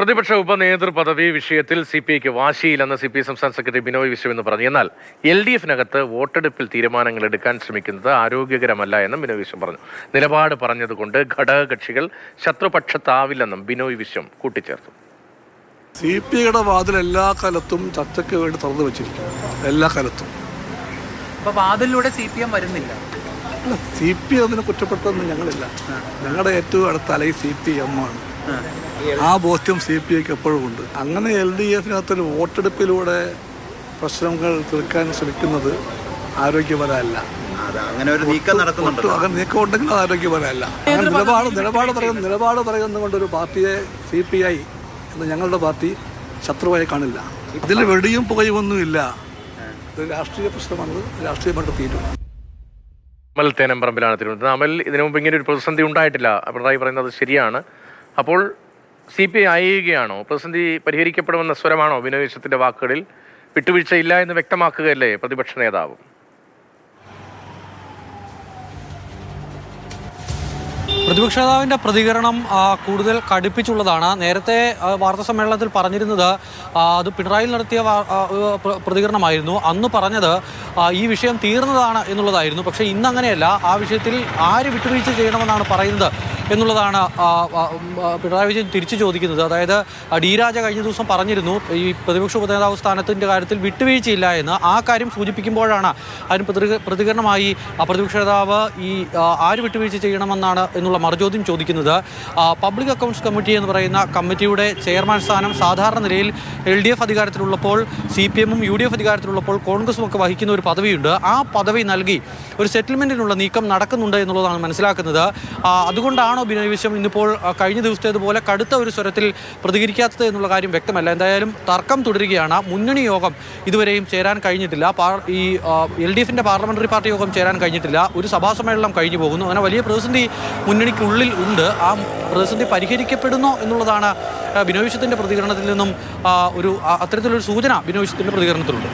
പ്രതിപക്ഷ ഉപനേതൃപദവി വിഷയത്തിൽ CPIക്ക് വാശിയില്ലെന്ന് CPI സംസ്ഥാന സെക്രട്ടറി ബിനോയ് വിശ്വം എന്ന് പറഞ്ഞു. എന്നാൽ LDFനകത്ത് വോട്ടെടുപ്പിൽ തീരുമാനങ്ങൾ എടുക്കാൻ ശ്രമിക്കുന്നത് ആരോഗ്യകരമല്ല എന്നും ബിനോയ് വിശ്വം പറഞ്ഞു. നിലപാട് പറഞ്ഞതുകൊണ്ട് ഘടകകക്ഷികൾ ശത്രുപക്ഷത്താവില്ലെന്നും ബിനോയ് വിശ്വം കൂട്ടിച്ചേർത്തു. CPIയുടെ വാതിൽ എല്ലാ കാലത്തും ചർച്ചയ്ക്ക് വേണ്ടി തുറന്നു വെച്ചിരിക്കും. എല്ലാ കാലത്തും. അപ്പോൾ വാതിലൂടെ CPM വരുന്നില്ല. അല്ല, CPI അതിനെ കുറ്റപ്പെടുത്തുന്നത് ഞങ്ങളില്ല. ഞങ്ങളുടെ ഏറ്റവും അടുത്ത അലൈ CPM ആണ്. ആ ബോധ്യം CPIക്ക് എപ്പോഴും ഉണ്ട്. അങ്ങനെ LDFനകത്തൊരു വോട്ടെടുപ്പിലൂടെ പ്രശ്നങ്ങൾ തീർക്കാൻ ശ്രമിക്കുന്നത് ആരോഗ്യപരമല്ല. അങ്ങനെ ഒരു നീക്കം നടക്കുന്നുണ്ട്. അങ്ങനെ നീക്കം ഉണ്ടെങ്കിൽ അത് ആരോഗ്യപരമല്ല. നിലപാട് പറയുന്നതുകൊണ്ടൊരു പാർട്ടിയെ CPI എന്ന് ഞങ്ങളുടെ പാർട്ടി ശത്രുവായി കാണില്ല. ഇതിൽ വെടിയും പുകയും ഒന്നുമില്ല. ഇത് രാഷ്ട്രീയ പ്രശ്നമാണ്. രാഷ്ട്രീയമായിട്ട് തീരും. അമൽ തേനമ്പറമ്പിലാണ് തിരുവനന്തപുരം. അമൽ, ഇതിനു മുമ്പ് ഇങ്ങനെ ഒരു പ്രതിസന്ധി ഉണ്ടായിട്ടില്ല. പിണറായി പറയുന്നത് ശരിയാണ്. അപ്പോൾ CPI അയയുകയാണോ? പ്രതിസന്ധി പരിഹരിക്കപ്പെടുമെന്ന സ്വരമാണോ ബിനോയ് വിശ്വത്തിന്റെ വാക്കുകളിൽ? വിട്ടുവീഴ്ചയില്ല എന്ന് വ്യക്തമാക്കുകയല്ലേ പ്രതിപക്ഷ നേതാവ്? പ്രതിപക്ഷ നേതാവിൻ്റെ പ്രതികരണം കൂടുതൽ കടുപ്പിച്ചുള്ളതാണ്. നേരത്തെ വാർത്താ സമ്മേളനത്തിൽ പറഞ്ഞിരുന്നത് അത് പിണറായി നടത്തിയ പ്രതികരണമായിരുന്നു. അന്ന് പറഞ്ഞത് ഈ വിഷയം തീർന്നതാണ് എന്നുള്ളതായിരുന്നു. പക്ഷേ ഇന്നങ്ങനെയല്ല. ആ വിഷയത്തിൽ ആര് വിട്ടുവീഴ്ച ചെയ്യണമെന്നാണ് പറയുന്നത് എന്നുള്ളതാണ് പിണറായി വിജയൻ തിരിച്ചു ചോദിക്കുന്നത്. അതായത് ഡി രാജ കഴിഞ്ഞ ദിവസം പറഞ്ഞിരുന്നു ഈ പ്രതിപക്ഷ ഉപനേതാവ് സ്ഥാനത്തിൻ്റെ കാര്യത്തിൽ വിട്ടുവീഴ്ചയില്ല എന്ന്. ആ കാര്യം സൂചിപ്പിക്കുമ്പോഴാണ് അതിന് പ്രതികരണമായി പ്രതിപക്ഷ നേതാവ് ഈ ആര് വിട്ടുവീഴ്ച ചെയ്യണമെന്നാണ് എന്നുള്ള മറുചോദ്യം ചോദിക്കുന്നത്. പബ്ലിക് അക്കൗണ്ട്സ് കമ്മിറ്റി എന്ന് പറയുന്ന കമ്മിറ്റിയുടെ ചെയർമാൻ സ്ഥാനം സാധാരണ നിലയിൽ LDF അധികാരത്തിലുള്ളപ്പോൾ CPMഉം UDF അധികാരത്തിലുള്ളപ്പോൾ കോൺഗ്രസും ഒക്കെ വഹിക്കുന്ന ഒരു പദവിയുണ്ട്. ആ പദവി നൽകി ഒരു സെറ്റിൽമെൻറ്റിനുള്ള നീക്കം നടക്കുന്നുണ്ട് എന്നുള്ളതാണ് മനസ്സിലാക്കുന്നത്. അതുകൊണ്ടാണോ ബിനോയ് വിശ്വം ഇന്നിപ്പോൾ കഴിഞ്ഞ ദിവസത്തേതുപോലെ കടുത്ത ഒരു സ്വരത്തിൽ പ്രതികരിക്കാത്തത് എന്നുള്ള കാര്യം വ്യക്തമല്ല. എന്തായാലും തർക്കം തുടരുകയാണ്. മുന്നണി യോഗം ഇതുവരെയും ചേരാൻ കഴിഞ്ഞിട്ടില്ല. ഈ LDFൻ്റെ പാർലമെൻ്ററി പാർട്ടി യോഗം ചേരാൻ കഴിഞ്ഞിട്ടില്ല. ഒരു സഭാ സമ്മേളനം കഴിഞ്ഞു പോകുന്നു. അങ്ങനെ വലിയ പ്രതിസന്ധി മുന്നണിക്കുള്ളിൽ ഉണ്ട്. ആ പ്രതിസന്ധി പരിഹരിക്കപ്പെടുന്നോ എന്നുള്ളതാണ് ബിനോയ് വിശ്വത്തിൻ്റെ പ്രതികരണത്തിൽ നിന്നും ഒരു അത്തരത്തിലൊരു സൂചന ബിനോയ് വിശ്വത്തിൻ്റെ പ്രതികരണത്തിലുണ്ട്.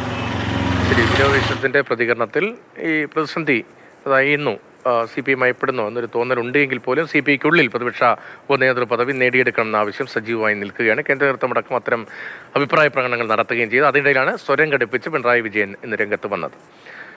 ശരി, ബിനോയ് വിശ്വത്തിൻ്റെ പ്രതികരണത്തിൽ ഈ പ്രതിസന്ധി അതായിരുന്നു CPI മയപ്പെടുന്നു എന്നൊരു തോന്നലുണ്ട് എങ്കിൽ പോലും CPIക്കുള്ളിൽ പ്രതിപക്ഷ ഉപനേതൃ പദവി നേടിയെടുക്കണമെന്ന ആവശ്യം സജീവമായി നിൽക്കുകയാണ്. കേന്ദ്ര നേതൃത്വമടക്കം അത്തരം അഭിപ്രായ പ്രകടനങ്ങൾ നടത്തുകയും ചെയ്തു. അതിനിടയിലാണ് സ്വരം ഘടിപ്പിച്ച് പിണറായി വിജയൻ ഇന്ന് രംഗത്ത് വന്നത്.